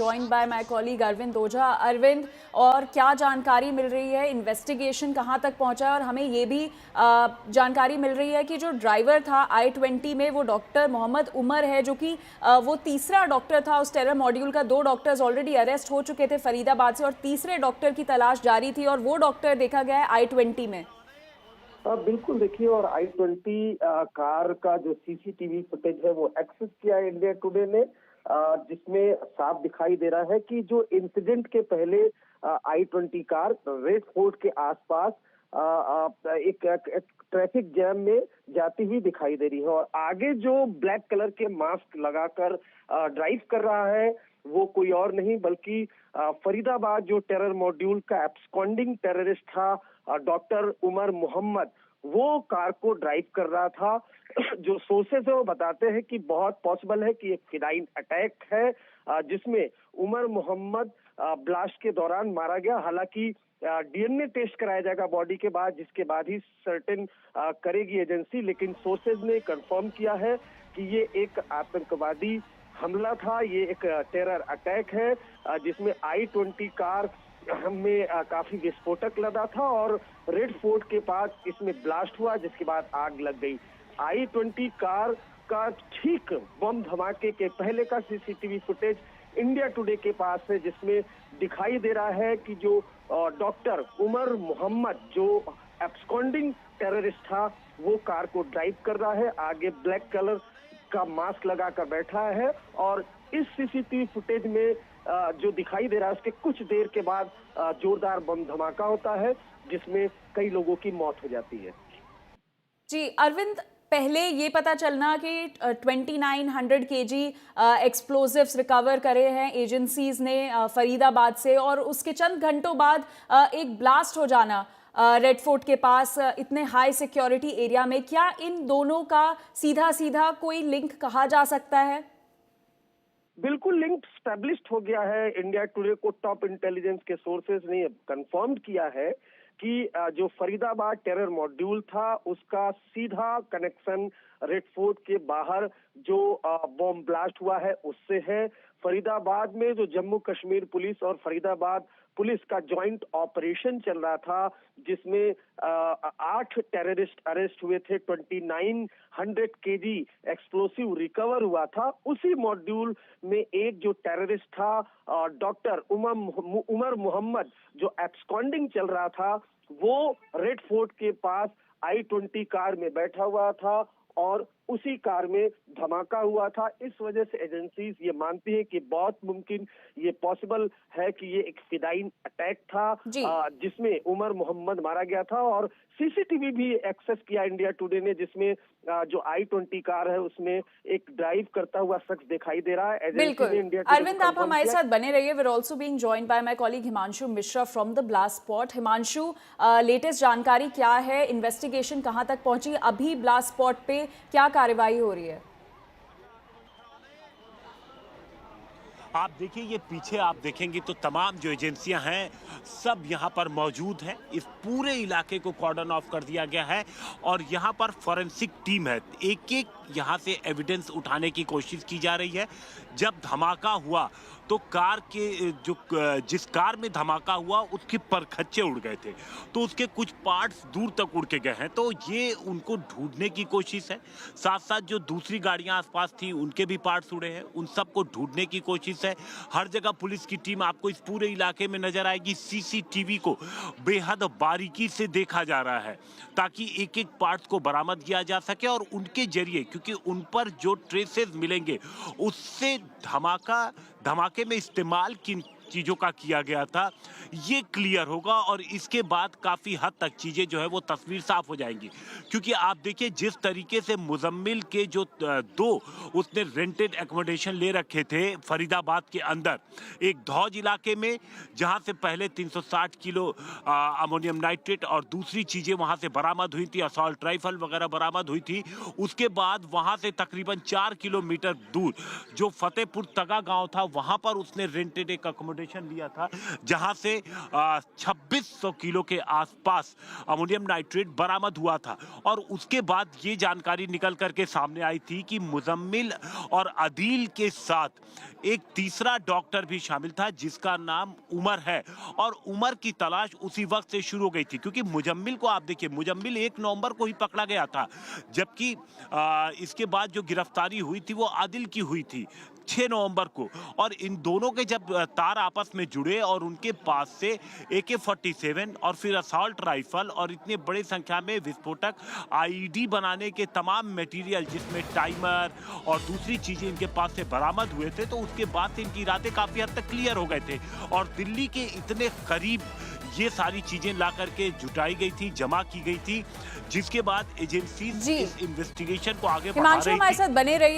joined by my colleague Arvind Oja. Arvind, और क्या जानकारी मिल रही है, इन्वेस्टिगेशन कहाँ तक पहुँचा है? और हमें ये भी जानकारी मिल रही है कि जो ड्राइवर था I-20 में वो डॉक्टर मोहम्मद उमर है, जो कि वो तीसरा डॉक्टर था उस टेरर मॉड्यूल का। 2 डॉक्टर्स ऑलरेडी अरेस्ट हो चुके थे फरीदाबाद से और तीसरे डॉक्टर की तलाश जारी थी और वो डॉक्टर देखा गया है I-20 में। बिल्कुल, देखिए, और I-20 कार का जो सीसीटीवी फुटेज है वो एक्सेस किया है इंडिया टुडे ने, जिसमें साफ दिखाई दे रहा है कि जो इंसिडेंट के पहले I-20 कार रेड फोर्ट के आसपास एक ट्रैफिक जैम में जाती हुई दिखाई दे रही है और आगे जो ब्लैक कलर के मास्क लगाकर ड्राइव कर रहा है वो कोई और नहीं बल्कि फरीदाबाद जो टेरर मॉड्यूल का एब्सकॉन्डिंग टेररिस्ट था डॉक्टर उमर मोहम्मद, वो कार को ड्राइव कर रहा था। जो सोर्सेस है वो बताते हैं कि बहुत पॉसिबल है कि एक फिनाइन अटैक है जिसमें उमर मोहम्मद ब्लास्ट के दौरान मारा गया। हालांकि डीएनए टेस्ट कराया जाएगा बॉडी के बाद, जिसके बाद ही सर्टेन करेगी एजेंसी, लेकिन सोर्सेज ने कंफर्म किया है कि ये एक आतंकवादी हमला था, ये एक टेरर अटैक है जिसमें I-20 कार में काफी विस्फोटक लदा था और रेड फोर्ट के पास इसमें ब्लास्ट हुआ, जिसके बाद आग लग गई। I-20 कार का ठीक बम धमाके के पहले का सीसीटीवी फुटेज इंडिया टुडे के पास है, जिसमें दिखाई दे रहा है कि जो डॉक्टर उमर मोहम्मद जो एब्सकॉन्डिंग टेररिस्ट था वो कार को ड्राइव कर रहा है, आगे ब्लैक कलर का मास्क लगाकर बैठा है और इस सीसीटीवी फुटेज में जो दिखाई दे रहा है उसके कुछ देर के बाद जोरदार बम धमाका होता है जिसमें कई लोगों की मौत हो जाती है। जी अरविंद, पहले ये पता चलना कि 2900 kg एक्सप्लोजिव्स रिकवर करे हैं एजेंसीज ने फरीदाबाद से, और उसके चंद घंटों बाद एक ब्लास्ट हो जाना रेड फोर्ट के पास इतने हाई सिक्योरिटी एरिया में। क्या इन दोनों का सीधा सीधा कोई लिंक कहा जा सकता है? बिल्कुल, लिंक स्टैब्लिश्ड हो गया है। इंडिया टुडे को टॉप इंटेलिजेंस के सोर्सेज ने कंफर्म किया है कि जो फरीदाबाद टेरर मॉड्यूल था उसका सीधा कनेक्शन रेड फोर्ट के बाहर जो बॉम्ब ब्लास्ट हुआ है उससे है। फरीदाबाद में जो जम्मू कश्मीर पुलिस और फरीदाबाद पुलिस का जॉइंट ऑपरेशन चल रहा था जिसमें 8 टेररिस्ट अरेस्ट हुए थे, 2900 kg एक्सप्लोसिव रिकवर हुआ था। उसी मॉड्यूल में एक जो टेररिस्ट था डॉक्टर उमर मोहम्मद जो एब्सकॉन्डिंग चल रहा था, वो रेड फोर्ट के पास I-20 कार में बैठा हुआ था और उसी कार में धमाका हुआ था। इस वजह से एजेंसीज ये मानती है कि बहुत मुमकिन ये पॉसिबल है कि ये एक फिनाइन अटैक था जिसमें उमर मोहम्मद मारा गया था। और सीसीटीवी भी एक्सेस किया इंडिया टुडे ने, जिसमें जो I-20 कार है उसमें एक ड्राइव करता हुआ शख्स दिखाई दे रहा है। बिल्कुल अरविंद, आप हमारे साथ बने रहिए। We are also being joined by my colleague Himanshu Mishra from the blast spot. Himanshu, latest जानकारी क्या है? इन्वेस्टिगेशन कहां तक पहुंची? अभी ब्लास्ट स्पॉट पे क्या कार्रवाई हो रही है? आप देखिए, ये पीछे आप देखेंगे तो तमाम जो एजेंसियां हैं सब यहाँ पर मौजूद हैं। इस पूरे इलाके को कॉर्डन ऑफ कर दिया गया है और यहाँ पर फॉरेंसिक टीम है। एक एक यहाँ से एविडेंस उठाने की कोशिश की जा रही है। जब धमाका हुआ तो कार के जिस कार में धमाका हुआ उसके परखच्चे उड़ गए थे, तो उसके कुछ पार्ट्स दूर तक उड़ के गए हैं। तो ये उनको ढूंढने की कोशिश है। साथ साथ जो दूसरी गाड़ियां आसपास थी उनके भी पार्ट्स उड़े हैं, उन सबको ढूंढने की कोशिश है। हर जगह पुलिस की टीम आपको इस पूरे इलाके में नजर आएगी। सीसीटीवी को बेहद बारीकी से देखा जा रहा है ताकि एक एक पार्ट्स को बरामद किया जा सके और उनके जरिए, क्योंकि उन पर जो ट्रेसेस मिलेंगे उससे धमाके में इस्तेमाल किन चीजों का किया गया था ये क्लियर होगा और इसके बाद काफी हद तक चीजें जो है वो तस्वीर साफ हो जाएंगी। क्योंकि आप देखिए जिस तरीके से मुजम्मिल के जो 2 उसने रेंटेड एकोमोडेशन ले रखे थे फरीदाबाद के अंदर एक धौज इलाके में, जहां से पहले 360 किलो अमोनियम नाइट्रेट और दूसरी चीजें वहां से बरामद हुई थी, असॉल्ट राइफल वगैरह बरामद हुई थी। उसके बाद वहां से तकरीबन 4 किलोमीटर दूर जो फतेहपुर तगा गांव था वहां पर उसने रेंटेड एक एक्सप्लोडेशन लिया था, जहां से 2600 किलो के आसपास अमोनियम नाइट्रेट बरामद हुआ था। और उसके बाद ये जानकारी निकल करके सामने आई थी कि मुजम्मिल और अदील के साथ एक तीसरा डॉक्टर भी शामिल था जिसका नाम उमर है, और उमर की तलाश उसी वक्त से शुरू हो गई थी, क्योंकि मुजम्मिल को आप देखिए, मुजम्मिल 1 नवंबर को ही पकड़ा गया था, जबकि इसके बाद जो गिरफ्तारी हुई थी वो आदिल की हुई थी 6 नवंबर को। और इन दोनों के जब तार आपस में जुड़े और उनके पास से AK-47 और फिर असॉल्ट राइफल और इतने बड़े संख्या में विस्फोटक, आईईडी बनाने के तमाम मटेरियल जिसमें टाइमर और दूसरी चीजें इनके पास से बरामद हुए थे, तो उसके बाद से इनके इरादे काफी हद तक क्लियर हो गए थे। और दिल्ली के इतने करीब ये सारी चीजें ला करके जुटाई गई थी, जमा की गई थी, जिसके बाद एजेंसी इस इन्वेस्टिगेशन को आगे बढ़ा हिमांशु रही हमारे थी। साथ बने रहिए।